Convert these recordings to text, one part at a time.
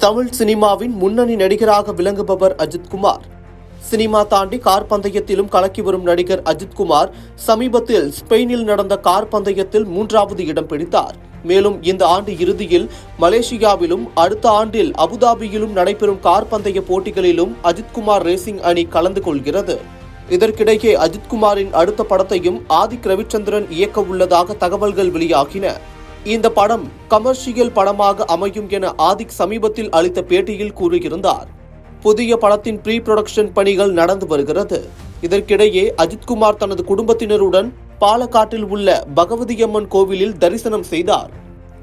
தமிழ் சினிமாவின் முன்னணி நடிகராக விளங்குபவர் அஜித்குமார். சினிமா தாண்டி கார் பந்தயத்திலும் கலக்கி வரும் நடிகர் அஜித்குமார் சமீபத்தில் ஸ்பெயினில் நடந்த கார் பந்தயத்தில் 3வது இடம் பிடித்தார். மேலும் இந்த ஆண்டு இறுதியில் மலேசியாவிலும் அடுத்த ஆண்டில் அபுதாபியிலும் நடைபெறும் கார் பந்தய போட்டிகளிலும் அஜித்குமார் ரேசிங் அணி கலந்து கொள்கிறது. இதற்கிடையே அஜித்குமாரின் அடுத்த படத்தையும் ஆதிக் ரவிச்சந்திரன் இயக்க உள்ளதாக தகவல்கள் வெளியாகின. இந்த படம் கமர்ஷியல் படமாக அமையும் என ஆதிக் சமீபத்தில் அளித்த பேட்டியில் கூறியிருந்தார். புதிய படத்தின் ப்ரீ புரொடக்ஷன் பணிகள் நடந்து வருகிறது. இதற்கிடையே அஜித்குமார் தனது குடும்பத்தினருடன் பாலக்காட்டில் உள்ள பகவதியம்மன் கோவிலில் தரிசனம் செய்தார்.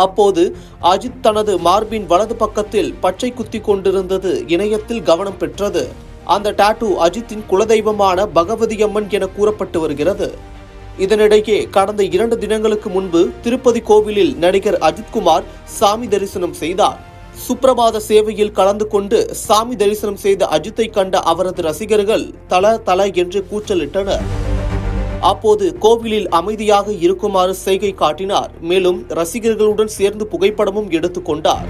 அப்போது அஜித் தனது மார்பின் வலது பக்கத்தில் பச்சை குத்தி கொண்டிருந்தது இணையத்தில் கவனம் பெற்றது. அந்த டாட்டூ அஜித்தின் குலதெய்வமான பகவதியம்மன் என கூறப்பட்டு வருகிறது. இதனிடையே கடந்த 2 தினங்களுக்கு முன்பு திருப்பதி கோவிலில் நடிகர் அஜித்குமார் சாமி தரிசனம் செய்தார். சுப்பிரபாத சேவையில் கலந்து கொண்டு சாமி தரிசனம் செய்த அஜித்தை கண்ட அவரது ரசிகர்கள் தல தல என்று கூச்சலிட்டனர். அப்போது கோவிலில் அமைதியாக இருக்குமாறு செய்கை காட்டினார். மேலும் ரசிகர்களுடன் சேர்ந்து புகைப்படமும் எடுத்துக்கொண்டார்.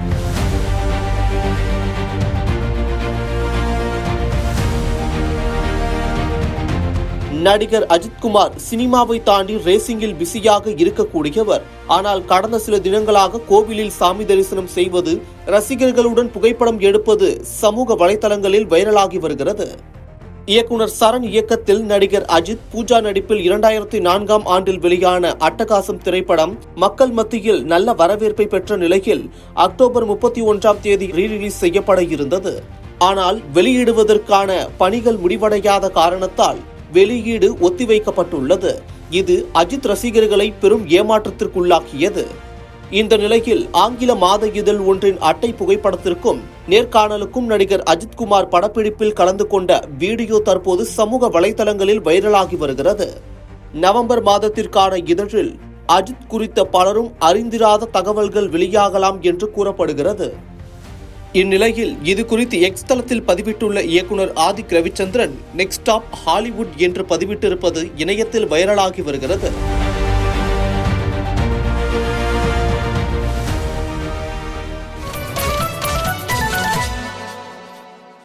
நடிகர் அஜித்குமார் சினிமாவை தாண்டி ரேசிங்கில் பிஸியாக இருக்கக்கூடியவர். ஆனால் கடந்த சில தினங்களாக கோவிலில் சாமி தரிசனம் செய்வது, ரசிகர்களுடன் புகைப்படம் எடுப்பது சமூக வலைதளங்களில் வைரலாகி வருகிறது. இயக்குனர் சரண் இயக்கத்தில் நடிகர் அஜித் பூஜா நடிப்பில் 2004ஆம் ஆண்டில் வெளியான அட்டகாசம் திரைப்படம் மக்கள் மத்தியில் நல்ல வரவேற்பை பெற்ற நிலையில் அக்டோபர் 31ஆம் தேதி ரீரிலீஸ் செய்யப்பட இருந்தது. ஆனால் வெளியிடுவதற்கான பணிகள் முடிவடையாத காரணத்தால் வெளியீடு ஒத்திவைக்கப்பட்டுள்ளது. இது அஜித் ரசிகர்களை பெரும் ஏமாற்றத்திற்குள்ளாக்கியது. இந்த நிலையில் ஆங்கில மாத இதழ் ஒன்றின் அட்டை புகைப்படத்திற்கும் நேர்காணலுக்கும் நடிகர் அஜித்குமார் படப்பிடிப்பில் கலந்து கொண்ட வீடியோ தற்போது சமூக வலைதளங்களில் வைரலாகி வருகிறது. நவம்பர் மாதத்திற்கான இதழில் அஜித் குறித்த பலரும் அறிந்திராத தகவல்கள் வெளியாகலாம் என்று கூறப்படுகிறது. இந்நிலையில் இது குறித்து எக்ஸ் தளத்தில் பதிவிட்டுள்ள இயக்குனர் Adhik Ravichandran next stop Hollywood என்று பதிவிட்டிருப்பது இணையத்தில் வைரலாகி வருகிறது.